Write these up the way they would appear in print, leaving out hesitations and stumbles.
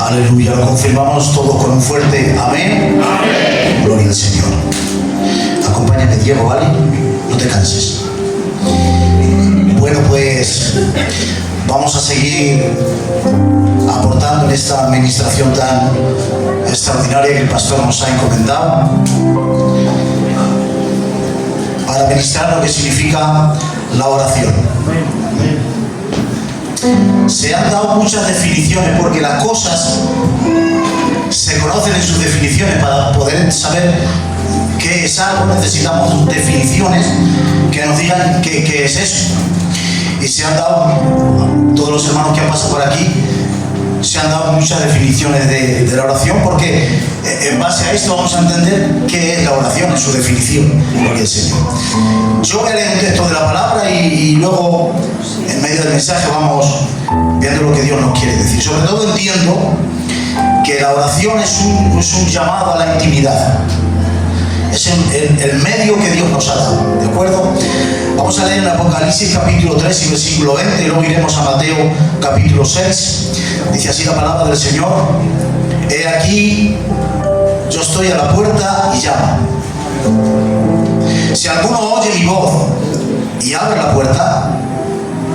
Aleluya, lo confirmamos todos con un fuerte amén. Amén. Gloria al Señor. Acompáñame, Diego, ¿vale? No te canses. Bueno, pues vamos a seguir aportando en esta administración tan extraordinaria que el pastor nos ha encomendado para ministrar lo que significa la oración. Se han dado muchas definiciones porque las cosas se conocen en sus definiciones. Para poder saber qué es algo necesitamos definiciones que nos digan qué es eso. Y se han dado, todos los hermanos que han pasado por aquí, se han dado muchas definiciones de la oración, porque en base a esto vamos a entender qué es la oración en su definición. Gloria al Señor. Yo voy a leer un texto de la palabra y luego en medio del mensaje vamos viendo lo que Dios nos quiere decir. Sobre todo entiendo que la oración es un llamado a la intimidad. Es el medio que Dios nos ha dado, ¿de acuerdo? Vamos a leer en Apocalipsis capítulo 3 y versículo 20, y luego iremos a Mateo capítulo 6. Dice así la palabra del Señor: He aquí, yo estoy a la puerta y llamo. Si alguno oye mi voz y abre la puerta,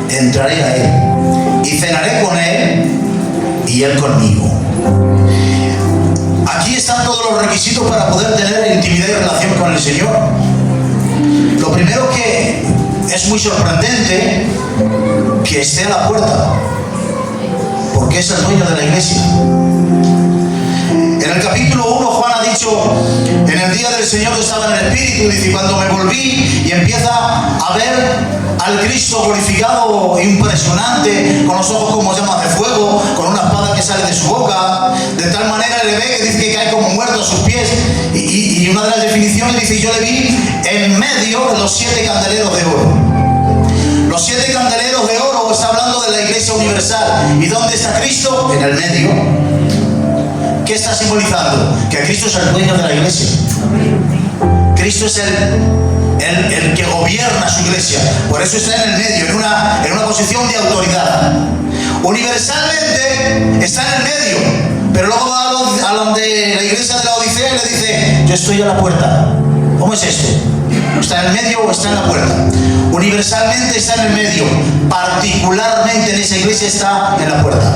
entraré a él y cenaré con él y él conmigo. Aquí están todos los requisitos para poder tener intimidad y relación con el Señor. Lo primero, que es muy sorprendente que esté a la puerta, porque es el dueño de la iglesia. En el capítulo 1 Juan ha dicho: en el día del Señor yo estaba en el Espíritu, dice, cuando me volví, y empieza a ver al Cristo glorificado, impresionante, con los ojos como llamas de fuego, con una espada que sale de su boca, de tal manera le ve que dice que cae como muerto a sus pies, y una de las definiciones dice: yo le vi en medio de los 7 candeleros de oro. Los 7 candeleros de oro está hablando de la iglesia universal. ¿Y dónde está Cristo? En el medio. ¿Qué está simbolizando? Que Cristo es el dueño de la iglesia. Cristo es el que gobierna su iglesia. Por eso está en el medio, en una posición de autoridad. Universalmente está en el medio, pero luego va a donde la iglesia de la Odisea y le dice: yo estoy a la puerta. ¿Cómo es esto? ¿Está en el medio o está en la puerta? Universalmente está en el medio, particularmente en esa iglesia está en la puerta.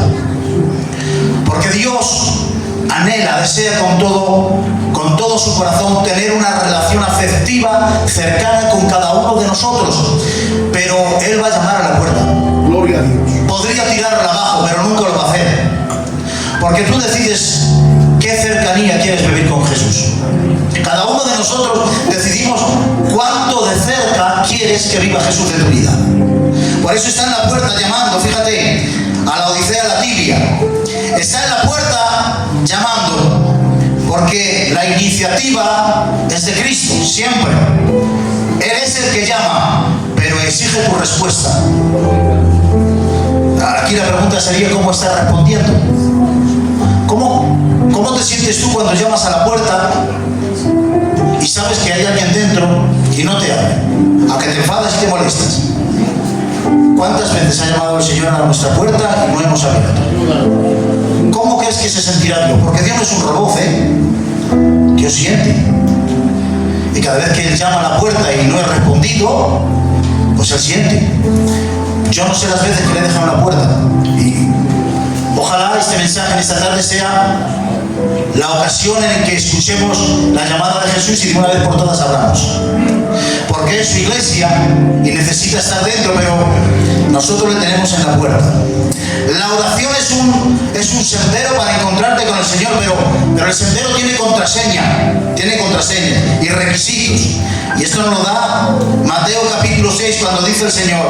Porque Dios anhela, desea con todo su corazón tener una relación afectiva cercana con cada uno de nosotros, pero Él va a llamar a la puerta. Gloria a Dios. Podría tirarla abajo, pero nunca lo va a hacer, porque tú decides qué cercanía quieres vivir con Jesús. Cada uno de nosotros decidimos cuánto de cerca quieres que viva Jesús en tu vida. Por eso está en la puerta llamando. Fíjate, a la Odisea, la tibia, está en la puerta llamando, porque la iniciativa es de Cristo, siempre. Él es el que llama, pero exige tu respuesta. Aquí la pregunta sería: ¿cómo estás respondiendo? ¿Cómo te sientes tú cuando llamas a la puerta y sabes que hay alguien dentro y no te abre? ¿A que te enfadas y te molestas? ¿Cuántas veces ha llamado el Señor a nuestra puerta y no hemos abierto? ¿Cómo crees que se sentirá Dios? Porque Dios no es un robot, Dios siente. Y cada vez que Él llama a la puerta y no he respondido, pues Él siente. Yo no sé las veces que le he dejado la puerta. Y ojalá este mensaje en esta tarde sea la ocasión en que escuchemos la llamada de Jesús y de una vez por todas abramos. Porque es su iglesia y necesita estar dentro, pero nosotros le tenemos en la puerta. La oración es un sendero para encontrarte con el Señor, pero el sendero tiene contraseña y requisitos. Y esto nos lo da Mateo capítulo 6, cuando dice el Señor.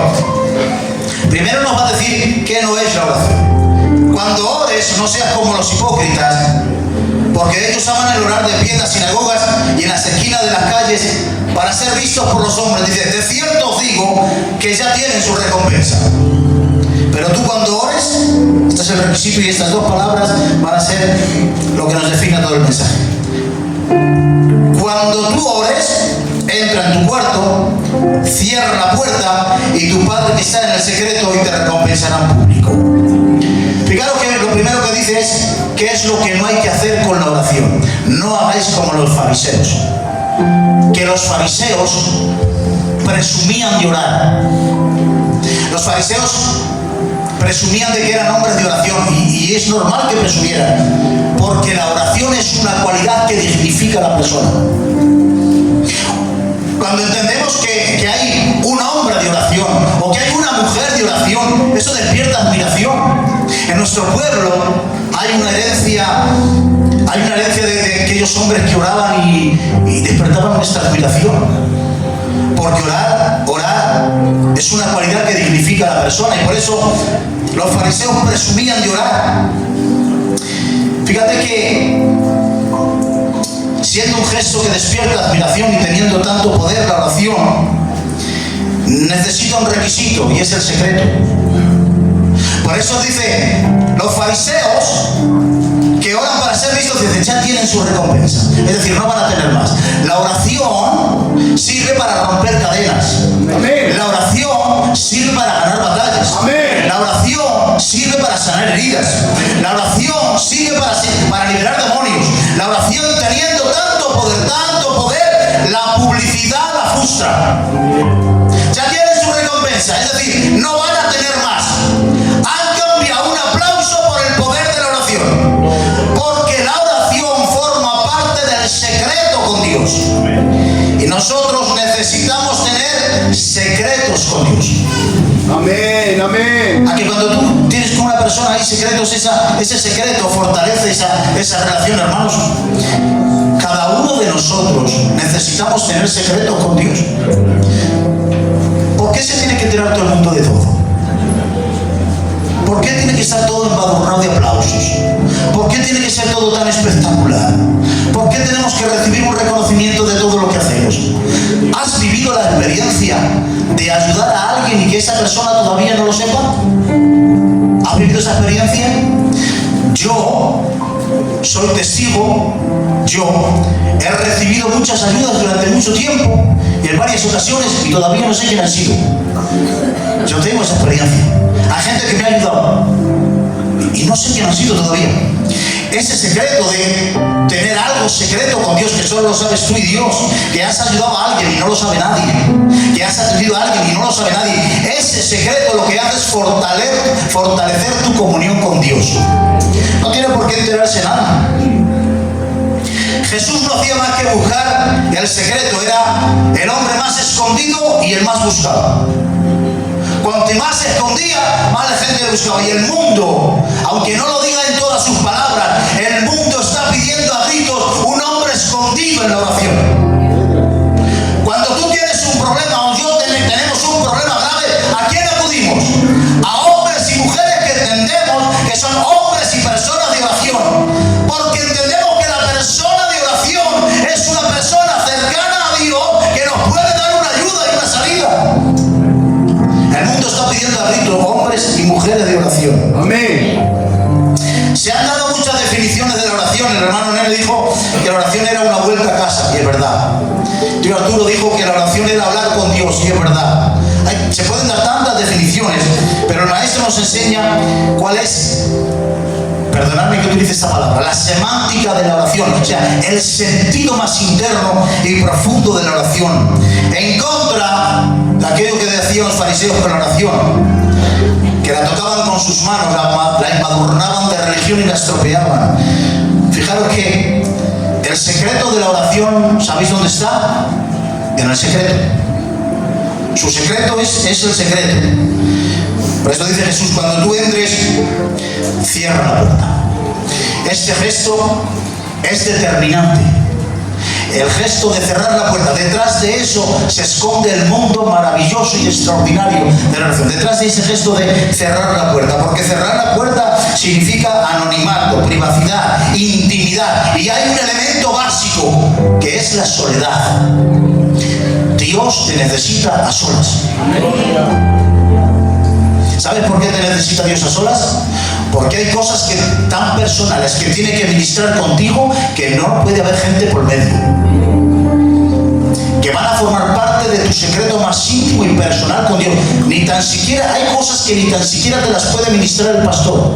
Primero nos va a decir qué no es la oración. Cuando ores, no seas como los hipócritas, porque ellos aman el orar de pie en las sinagogas y en las esquinas de las calles para ser vistos por los hombres. Dice: de cierto os digo que ya tienen su recompensa. Pero tú cuando ores, este es el requisito, y estas 2 palabras van a ser lo que nos define todo el mensaje. Cuando tú ores, entra en tu cuarto, cierra la puerta, y tu Padre que está en el secreto y te recompensará en público. Fijaros que lo primero que dice es: ¿qué es lo que no hay que hacer con la oración? No hagáis como los fariseos. Que los fariseos presumían de orar. Los fariseos presumían de que eran hombres de oración, y es normal que presumieran, porque la oración es una cualidad que dignifica a la persona. Cuando entendemos que hay un hombre de oración o que hay una mujer de oración, eso despierta admiración. En nuestro pueblo hay una herencia de aquellos hombres que oraban y despertaban nuestra admiración. Porque orar es una cualidad que dignifica a la persona, y por eso los fariseos presumían de orar. Fíjate que, siendo un gesto que despierta admiración y teniendo tanto poder, la oración necesita un requisito, y es el secreto. Por eso dice, los fariseos que oran para ser vistos, dicen, ya tienen su recompensa. Es decir, no van a tener más. La oración sirve para romper cadenas. Amén. La oración sirve para ganar batallas. Amén. La oración sirve para sanar heridas. La oración sirve para liberar demonios. La oración, teniendo tanto poder, la publicidad la frustra. Ya tienen su recompensa, es decir, no van a tener más. Han cambiado un aplauso por el poder de la oración, porque la oración forma parte del secreto con Dios. Y nosotros necesitamos tener secretos con Dios. Amén, amén. Aquí cuando tú tienes con una persona ahí secretos, ese secreto fortalece esa relación, hermanos. Cada uno de nosotros necesitamos tener secretos con Dios. ¿Por qué se tiene que enterar todo el mundo de todo? ¿Por qué tiene que estar todo embadurnado de aplausos? ¿Por qué tiene que ser todo tan espectacular? ¿Por qué tenemos que recibir un reconocimiento de todo lo que hacemos? ¿Has vivido la experiencia de ayudar a alguien y que esa persona todavía no lo sepa? ¿Has vivido esa experiencia? Yo soy testigo. Yo he recibido muchas ayudas durante mucho tiempo y en varias ocasiones, y todavía no sé quién han sido. Yo tengo esa experiencia. Hay gente que me ha ayudado y no sé quién ha sido todavía. Ese secreto de tener algo secreto con Dios, que solo lo sabes tú y Dios, que has ayudado a alguien y no lo sabe nadie, que has atendido a alguien y no lo sabe nadie, ese secreto lo que hace es fortalecer tu comunión con Dios. No tiene por qué enterarse nada. Jesús no hacía más que buscar, y el secreto era el hombre más escondido y el más buscado. Cuanto más se escondía, más la gente le buscaba. Y el mundo, aunque no lo diga en todas sus palabras, el mundo está pidiendo a gritos un hombre escondido en la oración. Cuando tú tienes un problema, o yo tenemos un problema grave, ¿a quién acudimos? A hombres y mujeres que entendemos que son hombres y personas de oración. Porque entendemos que la persona de oración es una persona cercana a Dios que nos puede dar una ayuda y una salida. El mundo está pidiendo a gritos hombres y mujeres de oración. Amén. Se han dado muchas definiciones de la oración. El hermano Nene dijo que la oración era una vuelta a casa, y es verdad. Tío Arturo dijo que la oración era hablar con Dios, y es verdad. Se pueden dar tantas definiciones, pero el maestro nos enseña cuál es, perdonadme que utilice esta palabra, la semántica de la oración, o sea, el sentido más interno y profundo de la oración, en contra de aquello que decían los fariseos con la oración, que la tocaban con sus manos, la embadurnaban de religión y la estropeaban. Fijaros que el secreto de la oración, ¿sabéis dónde está? En el secreto. Su secreto es el secreto. Por eso dice Jesús, cuando tú entres, cierra la puerta. Este gesto es determinante. El gesto de cerrar la puerta. Detrás de eso se esconde el mundo maravilloso y extraordinario de la oración. Detrás de ese gesto de cerrar la puerta. Porque cerrar la puerta significa anonimato, privacidad, intimidad. Y hay un elemento básico, que es la soledad. Dios te necesita a solas. ¿Sabes por qué te necesita Dios a solas? Porque hay cosas tan personales que tiene que ministrar contigo que no puede haber gente por medio, que van a formar parte de tu secreto más íntimo y personal con Dios. Ni tan siquiera, hay cosas que ni tan siquiera te las puede ministrar el pastor.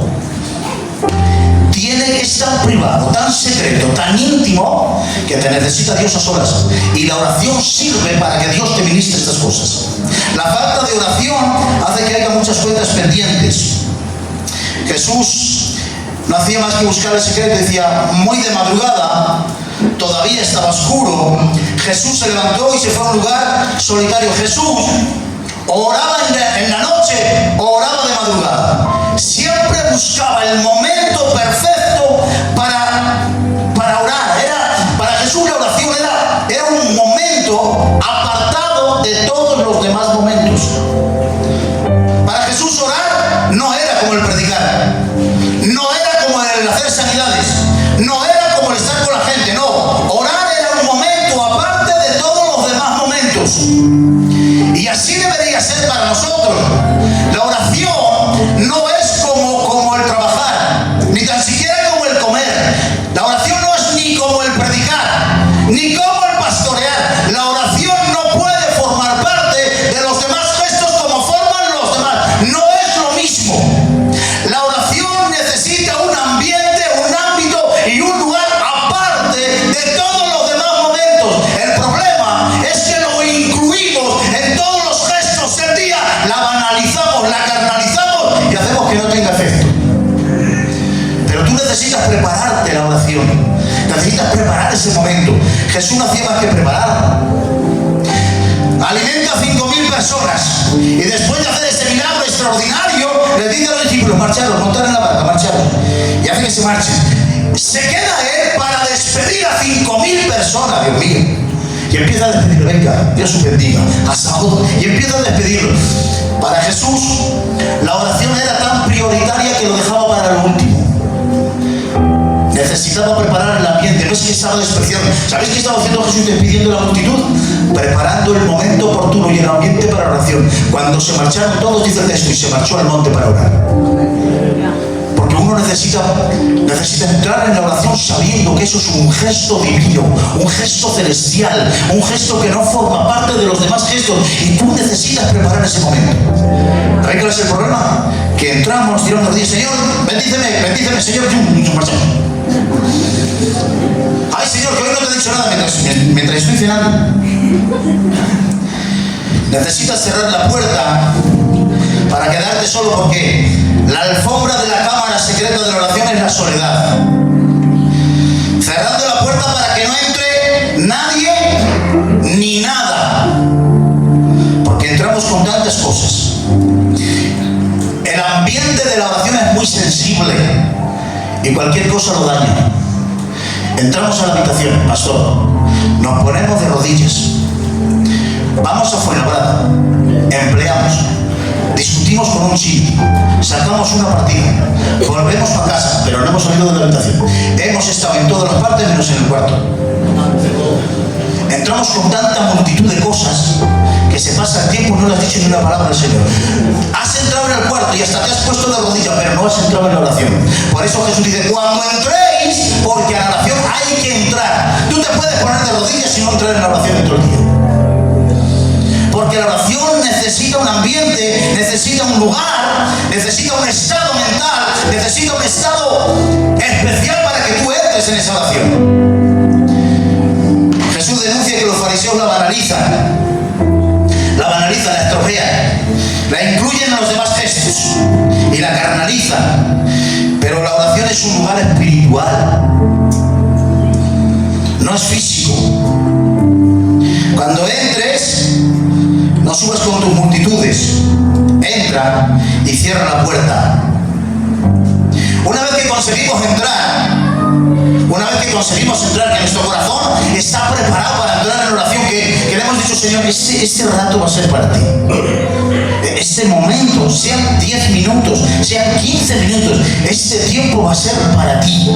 es tan privado, tan secreto, tan íntimo, que te necesita Dios a solas. Y la oración sirve para que Dios te ministre estas cosas. La falta de oración hace que haya muchas cuentas pendientes. Jesús no hacía más que buscar el secreto. Decía, muy de madrugada, todavía estaba oscuro, Jesús se levantó y se fue a un lugar solitario. Jesús oraba en la noche, oraba de madrugada. Siempre buscaba el momento perfecto para orar. Para Jesús la oración era un momento apartado de todos los demás momentos. Para Jesús orar no era como el predicar, no era como el hacer sanidades, no era como el estar con la gente, no. Orar era un momento aparte de todos los demás momentos. Y así debería ser para nosotros. La oración no es como el trabajar, ni tan siquiera como el comer. La oración no es ni como el predicar, ni como el pastorear. La oración no puede formar parte de los demás gestos como forman los demás. No es lo mismo. La oración necesita un ambiente, un ámbito y un lugar aparte de todos los demás momentos. El problema es que lo incluimos en todos los gestos del día, la banalizamos, la carnalizamos y hacemos que no tenga efecto. Pero tú necesitas prepararte la oración, necesitas preparar ese momento. Jesús no hacía más que preparar. Alimenta a 5.000 personas y después de hacer ese milagro extraordinario les dice a los discípulos, marcharos, montar en la barca, marcharos, y hace que se marchen. Se queda él para despedir a 5.000 personas, Dios mío, y empieza a despedir. Venga, Dios os bendiga, hasta otro, y empieza a despedirlos. Para Jesús la oración era tan prioritaria que lo dejaba para lo último. Necesitaba preparar el ambiente. No es que estaba despreciando. ¿Sabéis qué estaba haciendo Jesús despidiendo a la multitud? Preparando el momento oportuno y el ambiente para la oración. Cuando se marcharon todos, dice el texto, y se marchó al monte para orar. Porque uno necesita entrar en la oración sabiendo que eso es un gesto divino, un gesto celestial, un gesto que no forma parte de los demás gestos, y tú necesitas preparar ese momento. ¿Sabéis cuál es el problema? Que entramos, tiramos los días, Señor, bendíceme, Señor, y nos marchamos. Ay, Señor, que hoy no te he dicho nada mientras estoy cenando. Necesitas cerrar la puerta para quedarte solo, porque la alfombra de la cámara secreta de la oración es la soledad. Cerrando la puerta para que no entre nadie ni nada, porque entramos con tantas cosas. El ambiente de la oración es muy sensible y cualquier cosa lo daña. Entramos a la habitación, pastor, nos ponemos de rodillas, vamos a Fuenlabrada, empleamos, discutimos con un chino, sacamos una partida, volvemos para casa, pero no hemos salido de la habitación. Hemos estado en todas las partes menos en el cuarto. Entramos con tanta multitud de cosas que se pasa el tiempo y no le has dicho ni una palabra al Señor. Has entrado en el cuarto y hasta te has puesto de rodillas, pero no has entrado en la oración. Por eso Jesús dice, cuando entréis, porque a la oración hay que entrar. Tú te puedes poner de rodillas y no entrar en la oración de todo el día. Porque la oración necesita un ambiente, necesita un lugar, necesita un estado mental, necesita un estado especial para que tú entres en esa oración. Jesús denuncia que los fariseos la banalizan, la estropean, la incluyen en los demás gestos y la carnalizan. Pero la oración es un lugar espiritual, no es físico. Cuando entres, no subas con tus multitudes, entra y cierra la puerta. Una vez que conseguimos entrar, que nuestro corazón está preparado para entrar en oración, que le hemos dicho, Señor, este rato va a ser para ti. Este momento, sean 10 minutos, sean 15 minutos, este tiempo va a ser para ti,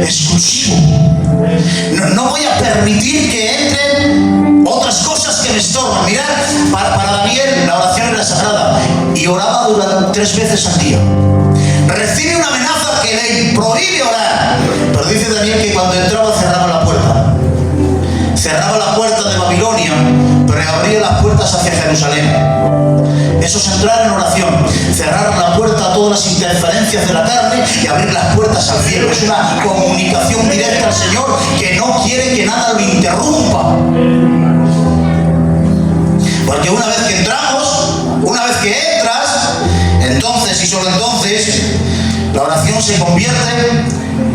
exclusivo. No voy a permitir que entren otras cosas que me estorban. Mirad, para Daniel la oración era sagrada y oraba durante 3 veces al día. Recibe una amenaza que le prohíbe orar, pero dice Daniel que cuando entraba cerraba la puerta. cerraba la puerta de Babilonia, pero abría las puertas hacia Jerusalén. Eso es entrar en oración, cerrar la puerta a todas las interferencias de la carne y abrir las puertas al cielo. Es una comunicación directa al Señor que no quiere que nada lo interrumpa. Porque una vez que entramos, una vez que entras, entonces y solo entonces, la oración se convierte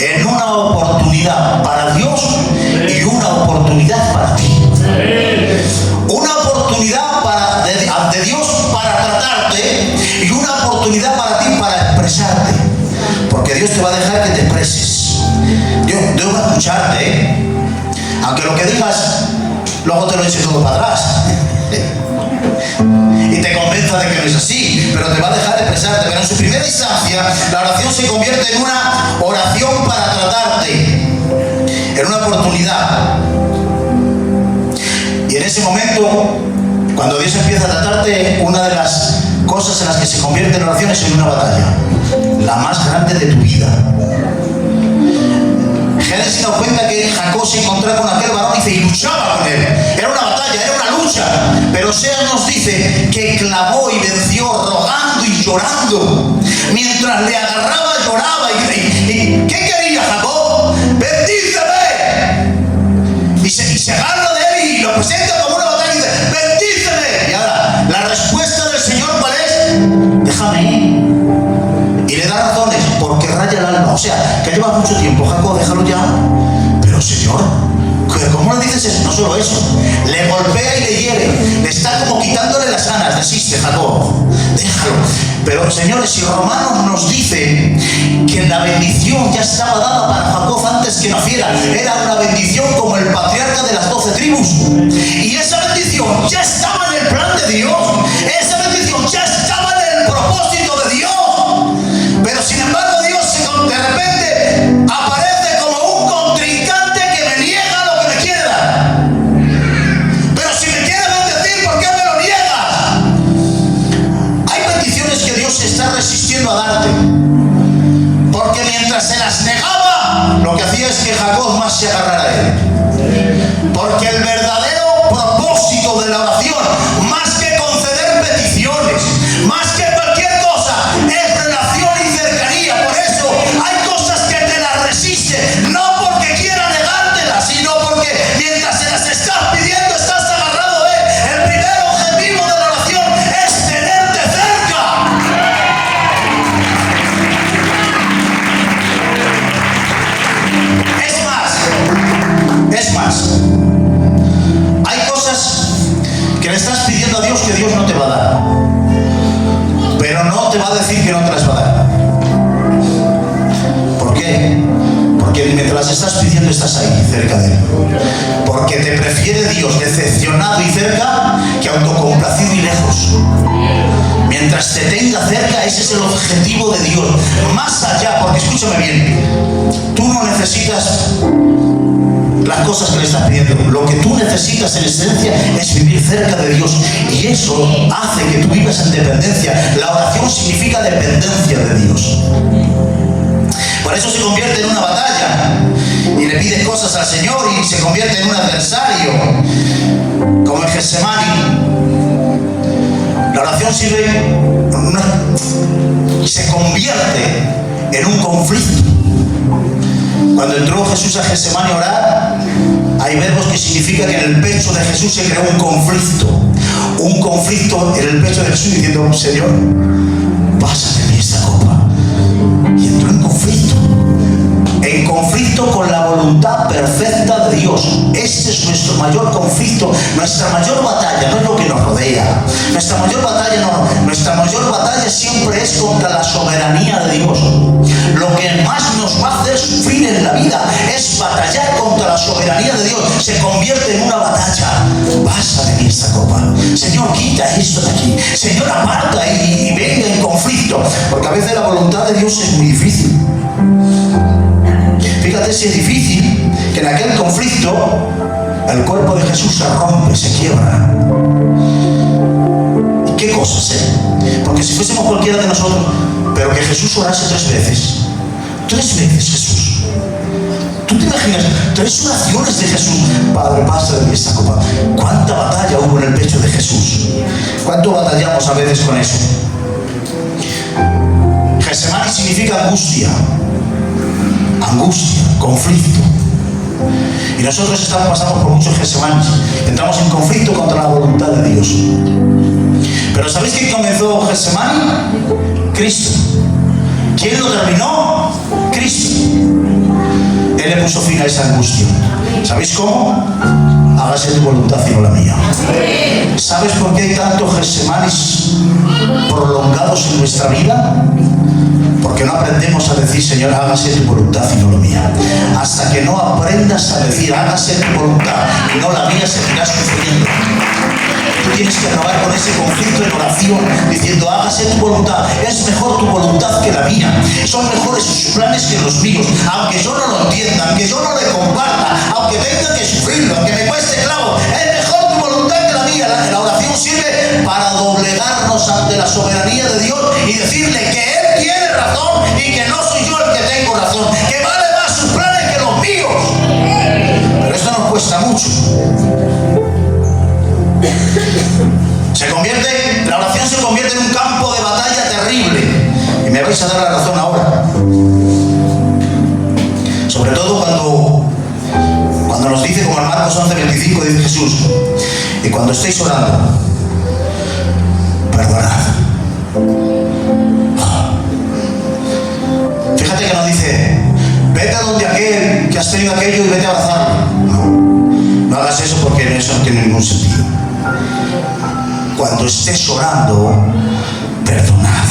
en una oportunidad para Dios y una oportunidad para ti. Una oportunidad de Dios para tratarte y una oportunidad para ti para expresarte. Porque Dios te va a dejar que te expreses. Dios va a escucharte, aunque lo que digas luego te lo eche todo para atrás y te convenza de que no es así, pero te va a dejar expresarte. Pero en su primera instancia, la oración se convierte en una oración para tratarte, en una oportunidad. Y en ese momento, cuando Dios empieza a tratarte, una de las cosas en las que se convierte en oración es en una batalla, la más grande de tu vida. Génesis nos cuenta que Jacob se encontraba con aquel varón y luchaba con él. Era una batalla, era una lucha. Pero Oseas nos dice que clamó y venció rogando y llorando. Mientras le agarraba, lloraba. ¿Y qué quería Jacob? ¡Bendíceme! Y se agarra de él y lo presenta como una batalla y dice: ¡bendíceme! Y ahora, la respuesta del Señor, ¿cuál es? Déjame ir. Y le da razones, porque raya el alma. O sea, que lleva mucho tiempo, Jacob, déjalo ya. Pero Señor, ¿cómo le dices eso? No solo eso, le golpea y le hiere, le está como quitándole las ganas. Desiste, Jacob, déjalo. Pero señores, si Romanos nos dice que la bendición ya estaba dada para Jacob antes que naciera, era una bendición como el patriarca de las 12 tribus. Y esa bendición ya estaba en el plan de Dios, esa bendición ya estaba en el propósito de Dios. Pero sin embargo Dios de repente aparece como un contrincante que me niega lo que me quiere dar. Pero si me quiere bendecir, ¿por qué me lo niegas? Hay peticiones que Dios se está resistiendo a darte, porque mientras se las negaba, lo que hacía es que Jacob más se agarrara a él. Porque el verdadero propósito de la oración, más que conceder peticiones, más que cualquier cosa, es relación y cercanía. Por eso hay cosas que te las resisten, no porque quiera negártelas, sino porque mientras se las estás pidiendo, estás agarrado de él. El primer objetivo de la oración es tenerte cerca. Es más, hay cosas que le estás pidiendo a Dios que Dios no te va a dar, pero no te va a decir que no te las va a dar. ¿Por qué? Porque mientras las estás pidiendo estás ahí, cerca de él. Porque te prefiere Dios decepcionado y cerca que autocomplacido y lejos. Mientras te tenga cerca, ese es el objetivo de Dios. Más allá, porque escúchame bien, tú no necesitas las cosas que le estás pidiendo. Lo que tú necesitas en esencia es vivir cerca de Dios, y eso hace que tú vivas en dependencia. La oración significa dependencia de Dios. Por eso se convierte en una batalla y le pides cosas al Señor y se convierte en un adversario, como en Getsemaní. La oración se convierte en un conflicto. Cuando entró Jesús a Getsemaní a orar, hay verbos que significan que en el pecho de Jesús se creó un conflicto en el pecho de Jesús, diciendo: Señor, pásate de mí esta copa. Y entró en conflicto con la voluntad perfecta de Dios. Este es nuestro mayor conflicto, nuestra mayor batalla. No es lo que nos rodea. Nuestra mayor batalla siempre es contra la soberanía de Dios. Lo que más nos va a hacer sufrir en la vida es batallar contra la soberanía de Dios. Se convierte en una batalla. Pasa de mí esta copa. Señor, quita esto de aquí. Señor, aparta y venga en conflicto. Porque a veces la voluntad de Dios es muy difícil. Fíjate si es difícil que en aquel conflicto el cuerpo de Jesús se rompe, se quiebra. ¿Y qué cosas, Porque si fuésemos cualquiera de nosotros, pero que Jesús orase 3 veces. 3 veces Jesús. ¿Tú te imaginas 3 oraciones de Jesús? Padre, pasa de mí esta copa. ¿Cuánta batalla hubo en el pecho de Jesús? ¿Cuánto batallamos a veces con eso? Getsemaní significa angustia, conflicto. Y nosotros pasamos por muchos Getsemaní. Entramos en conflicto contra la voluntad de Dios. Pero ¿sabéis quién comenzó Getsemaní? Cristo. ¿Quién lo terminó? Cristo. Él le puso fin a esa angustia. ¿Sabéis cómo? Hágase tu voluntad y no la mía. ¿Sabes por qué hay tantos Getsemaníes prolongados en nuestra vida? Porque no aprendemos a decir, Señor, hágase tu voluntad y no la mía. Hasta que no aprendas a decir, hágase tu voluntad y no la mía, seguirás sufriendo. Tú tienes que acabar con ese conflicto en oración, diciendo, hágase tu voluntad. Es mejor tu voluntad que la mía. Son mejores sus planes que los míos. Aunque yo no lo entienda, aunque yo no le comparta, aunque tenga que sufrirlo, aunque me cueste clavo, es mejor tu voluntad que la mía. La oración sirve para doblegarnos ante la soberanía de Dios y decirle que Él tiene razón y que no soy yo el que tengo razón, que vale más sus planes que los míos. Pero esto nos cuesta mucho. La oración se convierte en un campo de batalla terrible. Y me vais a dar la razón ahora. Sobre todo cuando nos dice, como en Marcos 11:25 dice Jesús, y cuando estéis orando, perdonad. Fíjate que nos dice, vete a donde aquel que has tenido aquello y vete a abrazarlo. No hagas eso, porque eso no tiene ningún sentido. Cuando estés orando, perdonad.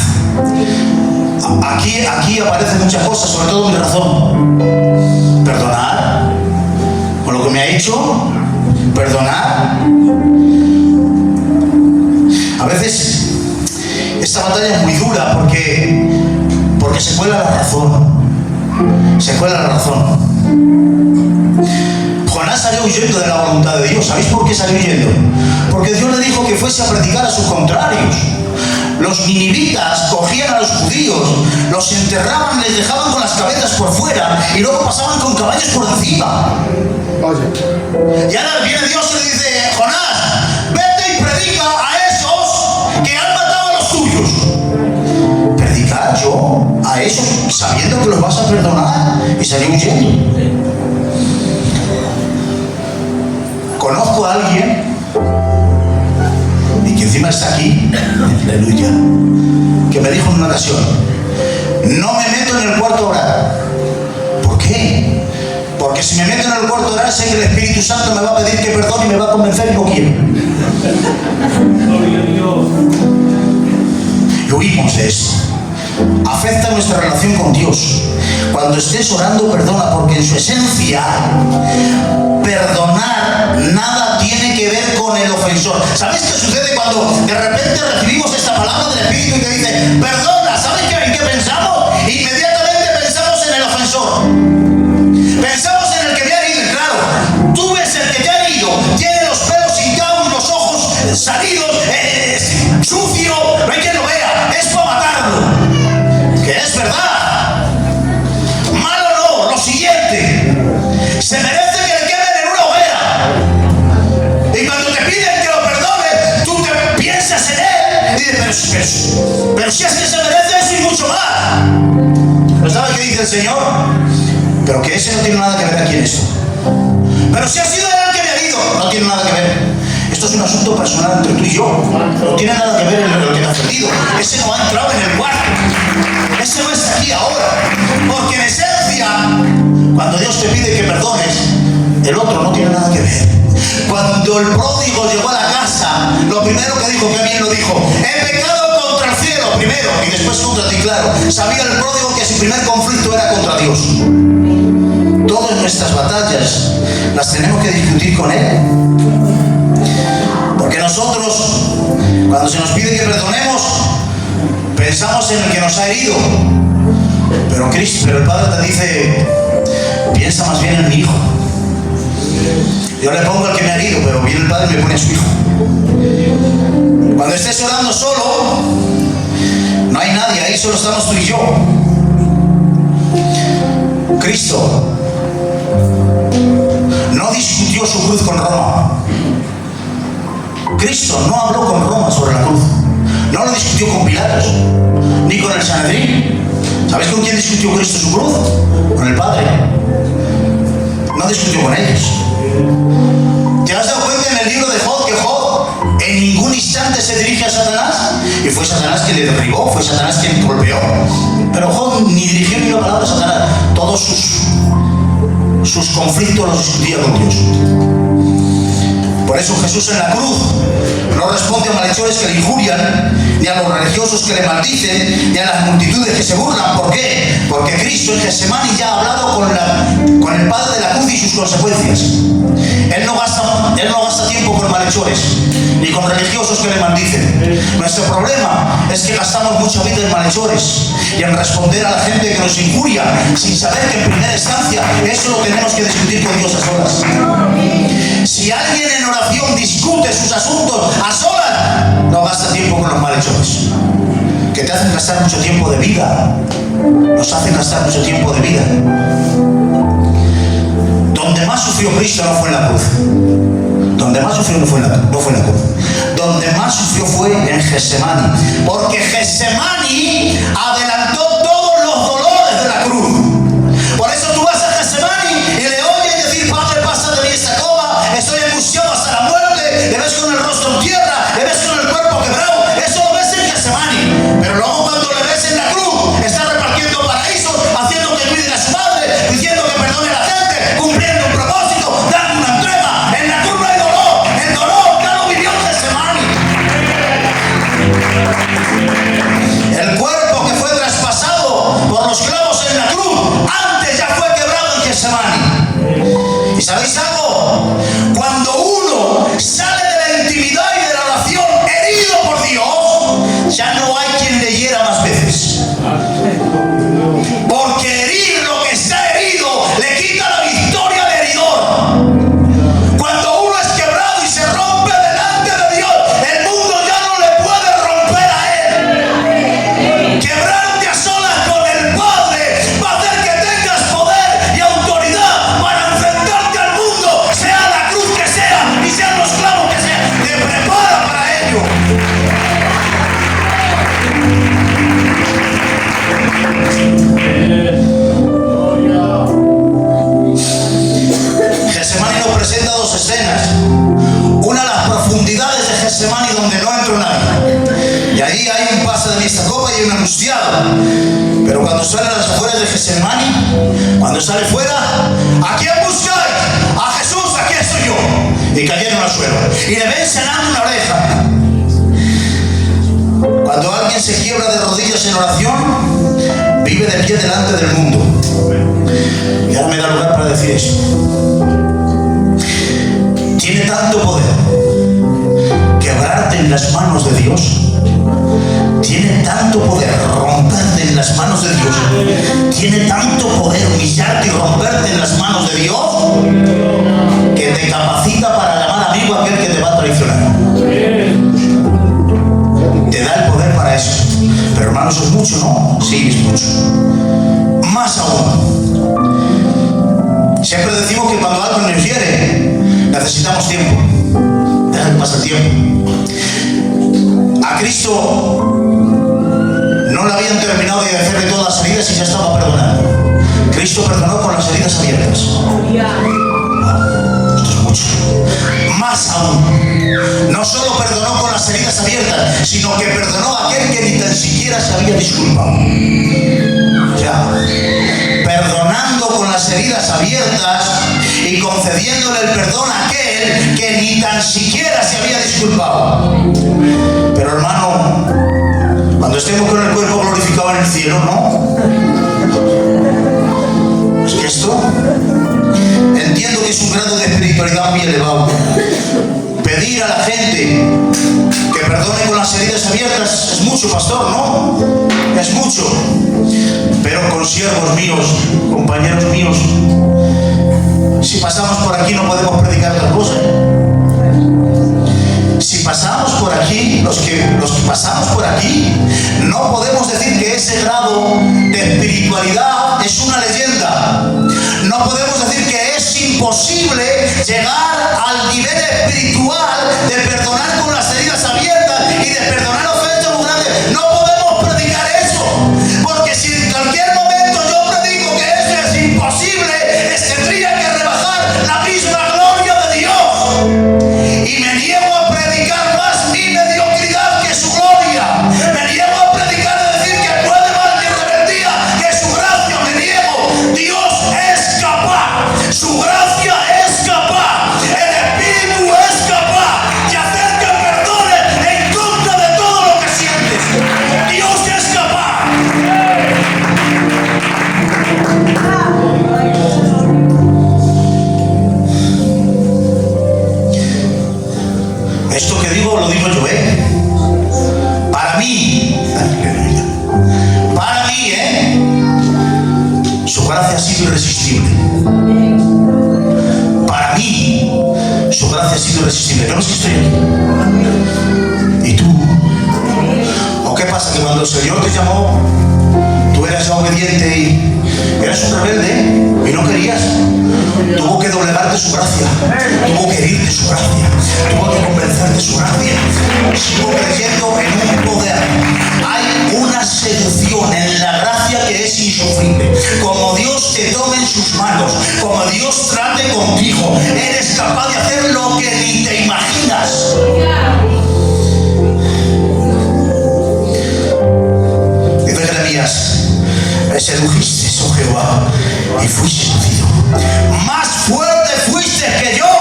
Aquí aparecen muchas cosas, sobre todo mi razón. Perdonar con lo que me ha hecho, perdonar. A veces esta batalla es muy dura porque se cuela la razón. Se cuela la razón. Jonás salió huyendo de la voluntad de Dios. ¿Sabéis por qué salió huyendo? Porque Dios le dijo que fuese a predicar a sus contrarios. Los ninivitas cogían a los judíos, los enterraban, les dejaban con las cabezas por fuera y luego pasaban con caballos por encima. Y ahora viene Dios y le dice, Jonás, vete y predica a esos que han matado a los tuyos. ¿Predicar yo a esos sabiendo que los vas a perdonar? Y salió huyendo. Conozco a alguien, y que encima está aquí, aleluya, que me dijo en una ocasión, no me meto en el cuarto a orar. ¿Por qué? Porque si me meto en el cuarto a orar, sé que el Espíritu Santo me va a pedir que perdone y me va a convencer y no quiero. Y huimos de esto. Afecta nuestra relación con Dios. Cuando estés orando, perdona, porque en su esencia, perdonar nada tiene que ver con el ofensor. ¿Sabes qué sucede cuando de repente recibimos esta palabra del Espíritu y te dice, perdona? ¿Sabes en qué pensamos? Inmediatamente pensamos en el ofensor. Pensamos en el que me ha herido. Y claro, tú ves el que te ha herido, tiene los pelos hincados y los ojos salidos, sucio, no hay quien lo vea, es para matarlo. Que es verdad. Malo no, lo siguiente, se merece que le quemen en una hoguera. Y cuando te piden que lo perdones, tú te piensas en él y dices, pero si es que se merece eso y mucho más. ¿No sabes qué dice el Señor? Pero que ese no tiene nada que ver aquí en esto. Pero si ha sido él el que me ha herido, no tiene nada que ver. Esto es un asunto personal entre tú y yo. No tiene nada que ver en lo que te ha ofendido. Ese no ha entrado en el cuarto. Ese no está aquí ahora. Porque en esencia, cuando Dios te pide que perdones, el otro no tiene nada que ver. Cuando el pródigo llegó a la casa, lo primero que dijo, que bien lo dijo, he pecado contra el cielo primero y después contra ti, claro. Sabía el pródigo que su primer conflicto era contra Dios. Todas nuestras batallas las tenemos que discutir con Él. Porque nosotros, cuando se nos pide que perdonemos, pensamos en el que nos ha herido. Pero el Padre te dice, piensa más bien en mi hijo. Yo le pongo al que me ha herido, pero viene el Padre y me pone a su hijo. Cuando estés orando solo, no hay nadie, ahí solo estamos tú y yo. Cristo no discutió su cruz con Roma. Cristo no habló con Roma sobre la cruz. No lo discutió con Pilatos, ni con el Sanedrín. ¿Sabéis con quién discutió Cristo su cruz? Con el Padre. No discutió con ellos. ¿Te has dado cuenta en el libro de Job que Job en ningún instante se dirige a Satanás? Y fue Satanás quien le derribó, fue Satanás quien golpeó. Pero Job ni dirigió ni una palabra a Satanás. Todos sus conflictos los discutía con Dios. Por eso Jesús en la cruz no responde a malhechores que le injurian, ni a los religiosos que le maldicen, ni a las multitudes que se burlan. ¿Por qué? Porque Cristo en Getsemaní ya ha hablado con el Padre de la cruz y sus consecuencias. Él no gasta tiempo con malhechores, ni con religiosos que le maldicen. Nuestro problema es que gastamos mucha vida en malhechores y en responder a la gente que nos injuria, sin saber que en primera instancia eso lo tenemos que discutir con Dios a solas. Si alguien en oración discute sus asuntos a solas, no gasta tiempo con los malhechores, que te hacen gastar mucho tiempo de vida. Nos hacen gastar mucho tiempo de vida. Donde más sufrió Cristo no fue en la cruz. Donde más sufrió no fue en la cruz. Donde más sufrió fue en Getsemaní. Porque Getsemaní adelantó todos los dolores de la cruz. Por eso tú vas a Getsemaní y le oyes decir: Padre, pasa de mí esta copa, estoy angustiado hasta la muerte. Le ves con el rostro en tierra, le ves con el cuerpo quebrado. Eso lo ves en Getsemaní. Pero luego cuando le ves en la cruz, está repartiendo paraísos, haciendo que cuiden a su madre, diciendo que perdone a la gente, cumpliendo un propósito, dando una entrega. En la cruz no hay dolor. El dolor ya lo vivió en Getsemaní. El cuerpo que fue traspasado por los clavos en la cruz, antes ya fue quebrado en Getsemaní. ¿Y sabéis algo? Cuando uno sale de la intimidad y de la oración herido por Dios, ya no hay quien le hiera más veces. Porque herir lo que está herido le quita la victoria al heridor. Cuando uno es quebrado y se rompe delante de Dios, el mundo ya no le puede romper a él. Quebrarte a solas con el Padre va a hacer que tengas poder y autoridad para enfrentarte al mundo, sea la cruz que sea y sean los clavos que sean. Te prepara para ello. Getsemaní nos presenta dos escenas. Una, las profundidades de Getsemaní, donde no entró nadie. Y ahí hay un pasa de mí esta copa y un angustiado. Pero cuando sale a las afueras de Getsemaní, cuando sale fuera: ¿a quién buscáis? A Jesús, aquí estoy yo. Y cayeron al suelo. Y le ven sanando una oreja. Cuando alguien se quiebra de rodillas en oración, vive de pie delante del mundo. Y ahora me da lugar para decir esto. Tiene tanto poder quebrarte en las manos de Dios. Tiene tanto poder romperte en las manos de Dios. Tiene tanto poder humillarte y romperte en las manos de Dios, que te capacita para llamar amigo a aquel que te va a traicionar. Te da el poder para eso. Pero hermanos, ¿es mucho? No, sí, es mucho. Más aún, siempre decimos que cuando algo nos hiere, necesitamos tiempo. Deja que pase el tiempo. A Cristo no le habían terminado de hacerle todas las heridas y ya estaba perdonando. Cristo perdonó con las heridas abiertas. Esto es mucho. Más aún, no solo perdonó con las heridas abiertas, sino que perdonó a aquel que ni tan siquiera se había disculpado. O sea, perdonando con las heridas abiertas y concediéndole el perdón a aquel que ni tan siquiera se había disculpado. Pero hermano, cuando estemos con el cuerpo glorificado en el cielo, ¿no? Es que esto, entiendo que es un grado de espiritualidad muy elevado. Pedir a la gente que perdone con las heridas abiertas es mucho, pastor, ¿no? Es mucho. Pero consiervos míos, compañeros míos, si pasamos por aquí no podemos predicar otra cosa. Si pasamos por aquí, los que pasamos por aquí, no podemos decir que ese grado de espiritualidad es una leyenda. No podemos decir que es imposible espiritual de perdonar con las heridas abiertas y de perdonar ofensas muy grandes. No podemos predicar eso, porque si en cualquier momento yo predico que eso es imposible, tendría que rebajar la misma gloria de Dios, y me niego a predicar más mi mediocridad que su gloria. Me niego a predicar a decir que puede más mi rebeldía que su gracia. Me niego. Dios es capaz, su gracia es capaz, el Espíritu es capaz de hacer que perdone en contra de todo lo que sientes. Dios es capaz. Esto que digo lo digo yo, para mí, su gracia ha sido irresistible. Para mí, su gracia ha sido irresistible. ¿No es que estoy aquí? ¿Y tú? ¿O qué pasa? Que cuando el Señor te llamó, tú eras ya obediente y eras un rebelde y no querías. Tuvo que doblegarte su gracia, tuvo que herirte su gracia, tuvo que convencerte su gracia. Sigo creyendo en un poder. Hay una seducción en la gracia que es insufrible. Como Dios te tome en sus manos, como Dios trate contigo, eres capaz de hacer lo que ni te imaginas. Dice Jeremías: me sedujiste, oh Jehová, y fui seducido. Más fuerte fuiste que yo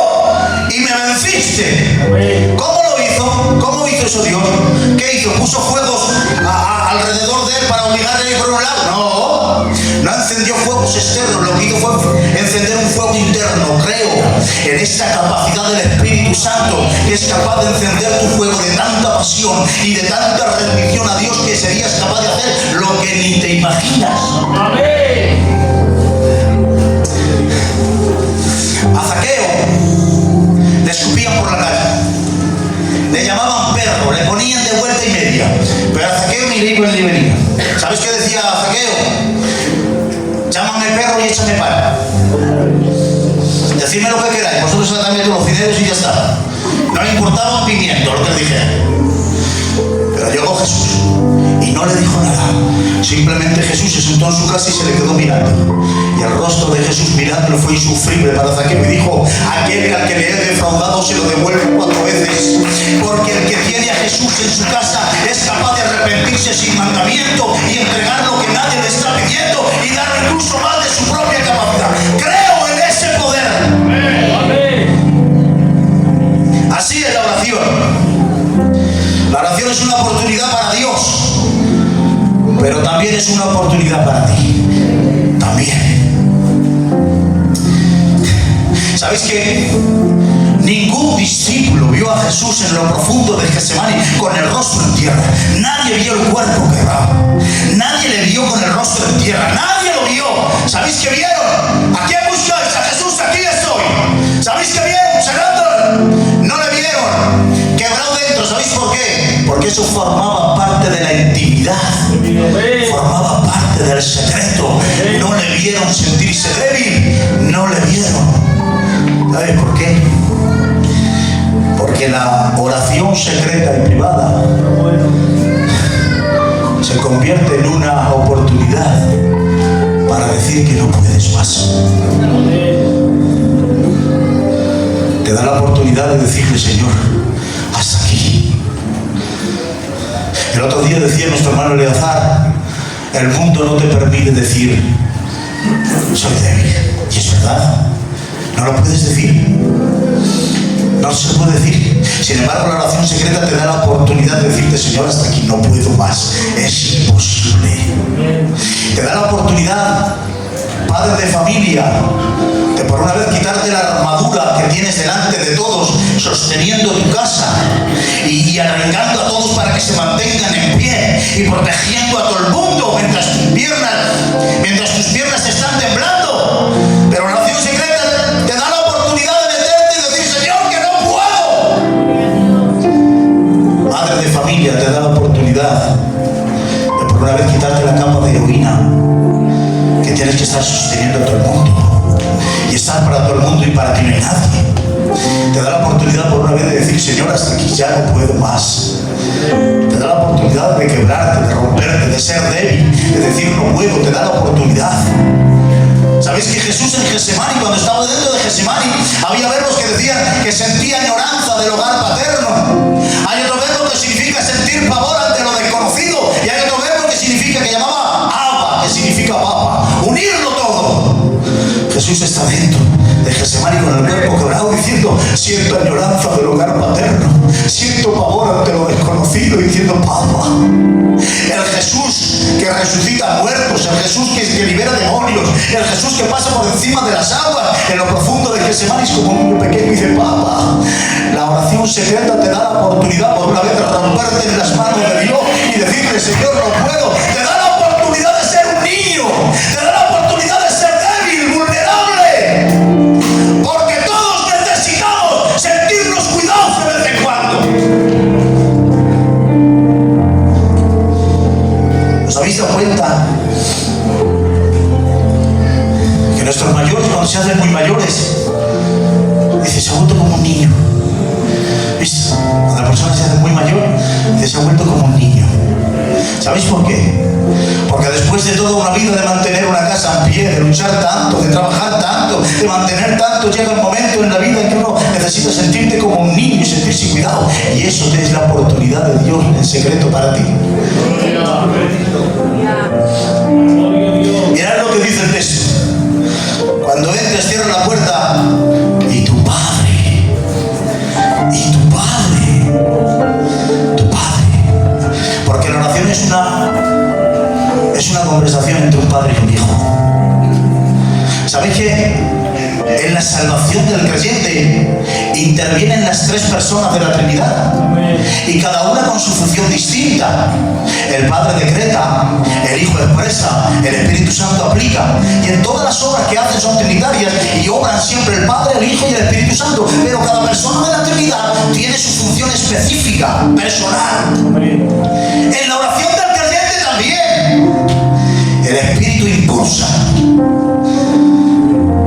y me venciste. ¿Cómo lo hizo? ¿Cómo hizo eso Dios? ¿Qué hizo? ¿Puso fuegos alrededor de él para obligarle a ir por un lado? No encendió fuegos externos. Lo que hizo fue encender un fuego interno. Creo en esta capacidad del Espíritu Santo, que es capaz de encender tu fuego de tanta pasión y de tanta rendición a Dios, que serías capaz de hacer lo que ni te imaginas. Amén. A Zaqueo le escupían por la calle, le llamaban perro, le ponían de vuelta y media, pero a Zaqueo ni le iba ni venía. ¿Sabes qué decía Zaqueo? Llámame perro y échame pan. Decidme lo que queráis, vosotros sacadme todos los fideos y ya está. No le importaba un pimiento lo que le dijera. Pero llegó Jesús y no le dijo nada. Simplemente Jesús se sentó en su casa y se le quedó mirando. Y el rostro de Jesús mirándolo fue insufrible para Zaqueo, y dijo: aquel al que le he defraudado se lo devuelve 4 veces. Porque el que tiene a Jesús en su casa es capaz de arrepentirse sin mandamiento y entregar lo que nadie le está pidiendo y dar incluso más de su propia capacidad. Creo en ese poder. Así es la oración. La oración es una oportunidad para Dios, pero también es una oportunidad para ti. También. ¿Sabéis que ningún discípulo vio a Jesús en lo profundo de Getsemaní con el rostro en tierra? Nadie vio el cuerpo quebrado. Nadie le vio con el rostro en tierra. Nadie lo vio. ¿Sabéis qué vieron? ¿A quién buscáis? A Jesús, aquí estoy. ¿Sabéis qué vieron? No le vieron quebrado dentro. ¿Sabéis por qué? Porque eso formaba parte de la intimidad, formaba parte del secreto. No le vieron sentirse débil, no le vieron. ¿Sabes por qué? Porque la oración secreta y privada se convierte en una oportunidad para decir que no puedes más. Te da la oportunidad de decirle: Señor, hasta aquí. El otro día decía nuestro hermano Eleazar: el mundo no te permite decir soy débil. Y es verdad, no lo puedes decir, no se puede decir. Sin embargo, la oración secreta te da la oportunidad de decirte: Señor, hasta aquí, no puedo más, es imposible. Te da la oportunidad, padre de familia, de por una vez quitarte la armadura que tienes delante de todos, sosteniendo tu casa y arengando a todos para que se mantengan en pie y protegiendo a todo el mundo mientras tus piernas te están temblando. Pero la oración secreta te da la oportunidad de meterte y decir: Señor, que no puedo. Madre de familia, te da la oportunidad de por una vez quitarte la capa de heroína que tienes que estar sosteniendo a todo el mundo. Y estar para todo el mundo y para ti no hay nadie. Te da la oportunidad por una vez de decir, Señor, hasta aquí ya no puedo más. Te da la oportunidad de quebrarte, de romperte, de ser débil, de decir no puedo. Te da la oportunidad. ¿Sabéis que Jesús en Getsemaní, cuando estaba dentro de Getsemaní, había verbos que decían que sentía añoranza del hogar paterno? Hay otro verbo que significa sentir pavor ante lo desconocido, y hay otro verbo que significa, que llamaba Abba, que significa papa, unirlo todo. Jesús está dentro de Getsemaní con el cuerpo quebrado, diciendo, siento añoranza del hogar paterno, siento pavor ante lo desconocido, diciendo, papa. El Jesús que resucita muertos, el Jesús que libera demonios, el Jesús que pasa por encima de las aguas, en lo profundo de Getsemaní es como un niño pequeño y dice, papa. La oración secreta te da la oportunidad por una vez de romperte en las manos de Dios y decirle, Señor, no puedo. Te da la oportunidad de ser un niño, te da la oportunidad de ser débil, vulnerable, porque todos necesitamos sentirnos cuidados de vez en cuando. ¿Os habéis dado cuenta que nuestros mayores, cuando se hacen muy mayores, dice, se ha vuelto como un niño? ¿Viste? Cuando la persona se hace muy mayor, dice, se ha vuelto como un niño. ¿Sabéis por qué? Porque después de toda una vida de mantener una casa en pie, de luchar tanto, de trabajar tanto, de mantener tanto, llega un momento en la vida en que uno necesita sentirte como un niño y sentirse cuidado. Y eso te es la oportunidad de Dios en secreto para ti. Mirad lo que dice el texto. Cuando entres, cierra la puerta y tu Padre, porque la oración es una conversación entre un padre y un hijo. ¿Sabéis que en la salvación del creyente intervienen las tres personas de la Trinidad? Y cada una con su función distinta. El Padre decreta, el Hijo expresa, el Espíritu Santo aplica. Y en todas las obras que hacen son trinitarias y obran siempre el Padre, el Hijo y el Espíritu Santo. Pero cada persona de la Trinidad tiene su función específica, personal. En la oración del creyente también. El Espíritu impulsa.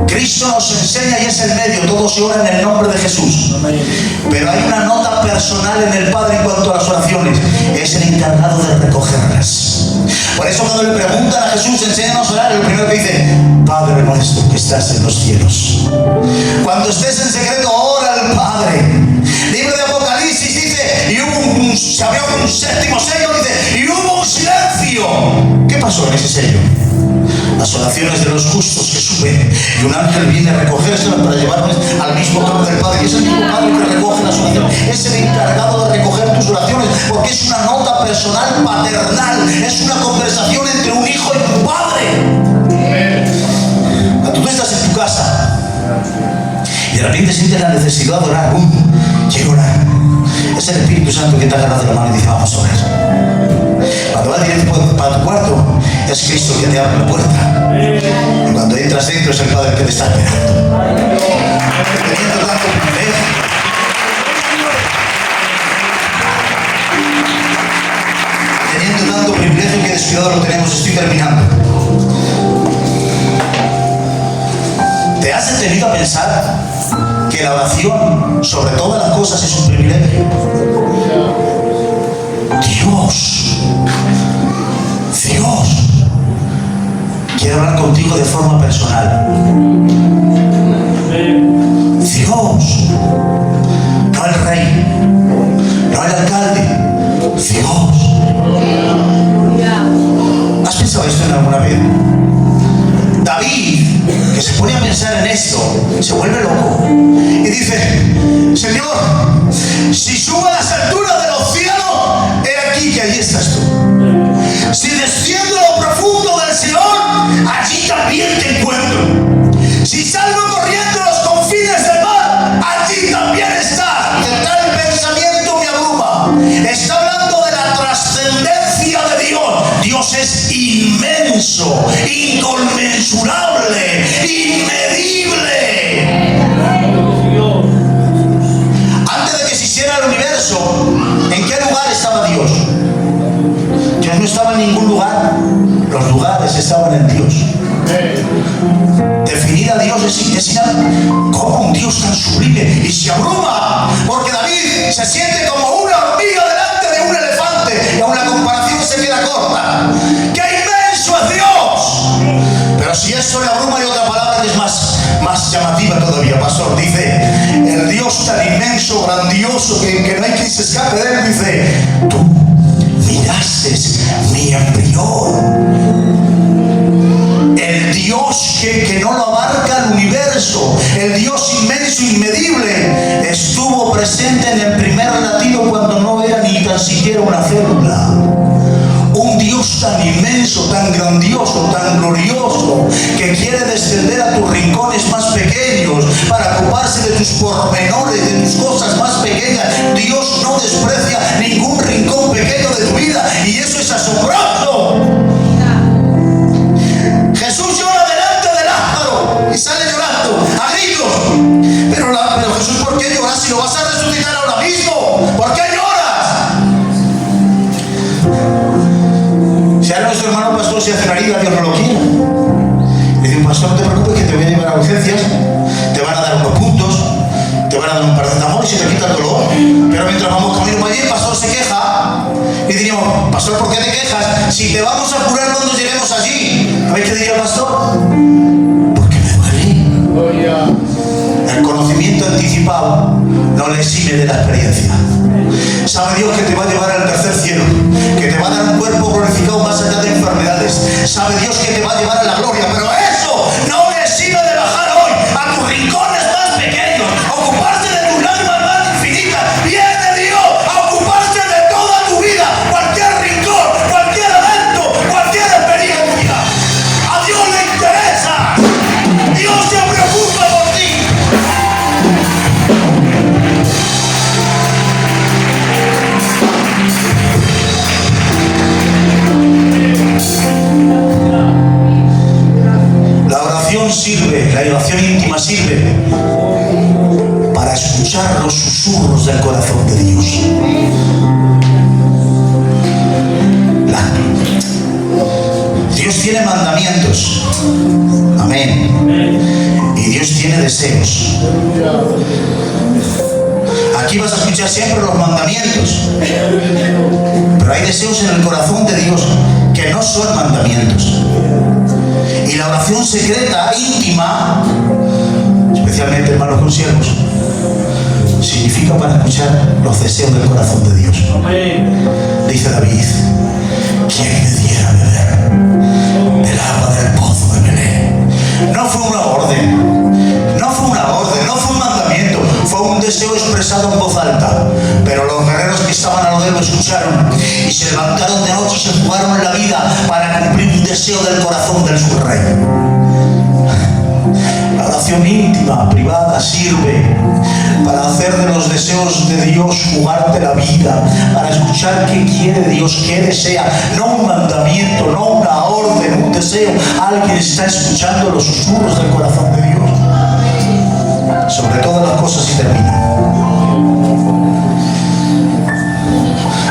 Cristo nos enseña y es el medio, todo se ora en el nombre de Jesús. Pero hay una nota personal en el Padre en cuanto a las oraciones, es el encargado de recogerlas. Por eso cuando le preguntan a Jesús, enséñanos a orar, el primero que dice, Padre nuestro que estás en los cielos. Cuando estés en secreto, ora al Padre. Libro de Apocalipsis dice, y hubo se abrió un séptimo sello, dice, y hubo un silencio. ¿Qué pasó en ese sello? Las oraciones de los justos que suben y un ángel viene a recogérselas para llevarlas al mismo trono del Padre. Y es el mismo Padre que recoge las oraciones. Es el encargado de recoger tus oraciones porque es una nota personal paternal. Es una conversación entre un hijo y un padre. Cuando tú estás en tu casa y de repente sientes la necesidad de orar, quiero orar. Es el Espíritu Santo que te agarra de la mano y dice, vamos a orar. Cuando vas directo para tu cuarto, es Cristo que te abre la puerta. Y cuando entras dentro, es el Padre que te está esperando. Teniendo tanto privilegio, que descuidado lo tenemos, estoy terminando. ¿Te has detenido a pensar que la oración sobre todas las cosas es un privilegio? Dios quiere hablar contigo de forma personal. Dios, no el rey, no el alcalde, Dios. ¿Has pensado esto en alguna vez? David, que se pone a pensar en esto, se vuelve loco y dice, Señor, si subo a las alturas de los cielos, he aquí que allí estás tú. Si desciendo a lo profundo del Seol, allí también te encuentro. Si salgo corriendo a los confines del mar, allí también estás. Y tal pensamiento me abruma. Está hablando de la trascendencia de Dios. Dios es inmenso, inconmensurable, inmedible. Antes de que se hiciera el universo, ¿en qué lugar estaba Dios? Dios no estaba en ningún lugar, los lugares estaban en Dios. Definir a Dios es ¿cómo un Dios Dios tan sublime, y se abruma, porque David se siente como una hormiga delante de un elefante, y aún la comparación se queda corta. ¡Qué inmenso es Dios! Pero si eso le abruma, hay otra palabra que es más llamativa todavía, pastor. Dice, el Dios tan inmenso, grandioso, que no hay quien se escape de él, dice, tú miraste mi embrión. El Dios que no lo abarca el universo, el Dios inmenso, inmedible, estuvo presente en el primer latido cuando no era ni tan siquiera una célula. Un Dios tan inmenso, tan grandioso, tan glorioso, que quiere descender a tus rincones más pequeños para ocuparse de tus pormenores, de tus cosas más pequeñas. Dios no desprecia ningún rincón pequeño de tu vida, y eso es asombroso. Jesús llora delante de Lázaro y sale llorando a gritos. Pero Jesús, ¿por qué lloras si lo vas a resucitar ahora mismo? ¿Por qué lloras? Si ahora nuestro hermano pastor se hace una herida, Dios no lo quiere. Le dice, pastor, no te preocupes, que te voy a llevar a urgencias, te van a dar unos puntos, te van a dar un paracetamol y se te quita el dolor. Pero mientras vamos camino para allí, el pastor se queja. Y diríamos, pastor, ¿por qué te quejas? Si te vamos a curar cuando lleguemos allí. ¿Sabéis qué diría el pastor? Porque me duele. El conocimiento anticipado no le exime de la experiencia. Sabe Dios que te va a llevar al tercer cielo, que te va a dar un cuerpo glorificado más allá de enfermedades. Sabe Dios que te va a llevar a la gloria, pero eso no le exime de bajar hoy a tus rincones más pequeños, a ocuparse de tus lágrimas más infinitas. Viene Dios a ocuparse de toda tu vida, cualquier rincón, cualquier evento, cualquier experiencia. A Dios le interesa. Dios se preocupa por ti. La oración íntima sirve para escuchar los susurros del corazón de Dios. Dios tiene mandamientos. Amén. Y Dios tiene deseos. Aquí vas a escuchar siempre los mandamientos, pero hay deseos en el corazón de Dios que no son mandamientos. Y la oración secreta, íntima, especialmente hermanos consiervos, significa para escuchar los deseos del corazón de Dios. Dice David, ¿quién me diera a beber del agua del pozo de Belén? No fue una orden, no fue un mandamiento, fue un deseo expresado en voz alta. Pero los guerreros que estaban a lo de él lo escucharon y se levantaron de noche y se jugaron la vida para cumplir un deseo del corazón del su rey. La oración íntima, privada, sirve para hacer de los deseos de Dios jugarte la vida, para escuchar qué quiere Dios, qué desea, no un mandamiento, no una orden, un deseo. Alguien está escuchando los susurros del corazón de Dios. Sobre todas las cosas, y termina.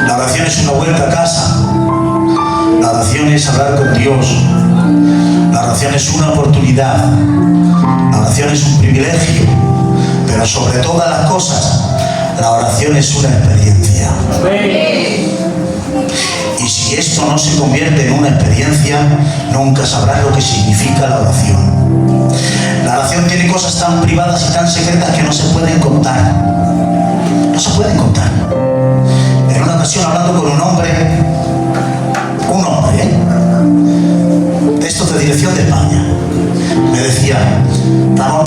La oración es una vuelta a casa. La oración es hablar con Dios. La oración es una oportunidad. La oración es un privilegio. Pero sobre todas las cosas, la oración es una experiencia. Y si esto no se convierte en una experiencia, nunca sabrás lo que significa la oración. La oración tiene cosas tan privadas y tan secretas que no se pueden contar. No se pueden contar. En una ocasión, hablando con un hombre, de estos de Dirección de España, me decía, Ramón,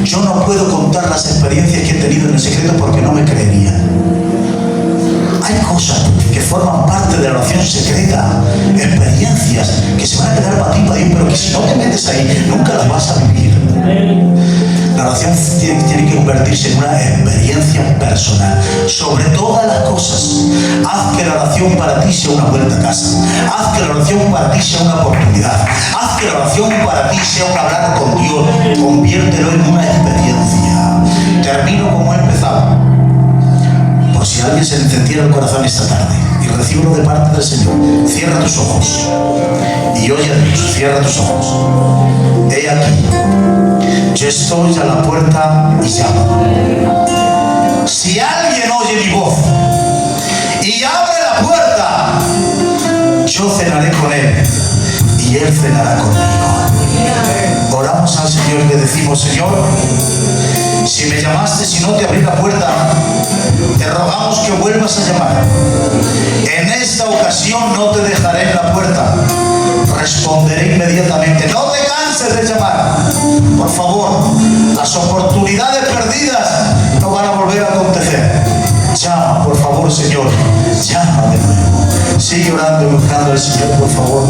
yo no puedo contar las experiencias que he tenido en el secreto porque no me creerían. Hay cosas que forman parte de la oración secreta, experiencias que se van a quedar para ti, pero que si no te metes ahí, nunca las vas a vivir. La oración tiene que convertirse en una experiencia personal. Sobre todas las cosas, haz que la oración para ti sea una vuelta a casa. Haz que la oración para ti sea una oportunidad. Haz que la oración para ti sea un hablar con Dios. Conviértelo en una experiencia. Termino como he empezado. Por si a alguien se le encendiera el corazón esta tarde y recíbelo de parte del Señor, cierra tus ojos y oye a Dios. Cierra tus ojos. He aquí, yo estoy a la puerta y llamo. Si alguien oye mi voz y abre la puerta, yo cenaré con él y él cenará conmigo. Oramos al Señor y le decimos: Señor, si me llamaste, si no te abrí la puerta, te rogamos que vuelvas a llamar. En esta ocasión no te dejaré en la puerta, responderé inmediatamente. No te canses de llamar. Por favor, las oportunidades perdidas no van a volver a acontecer. Llama, por favor, Señor, llama de nuevo. Sigue orando y buscando al Señor, por favor.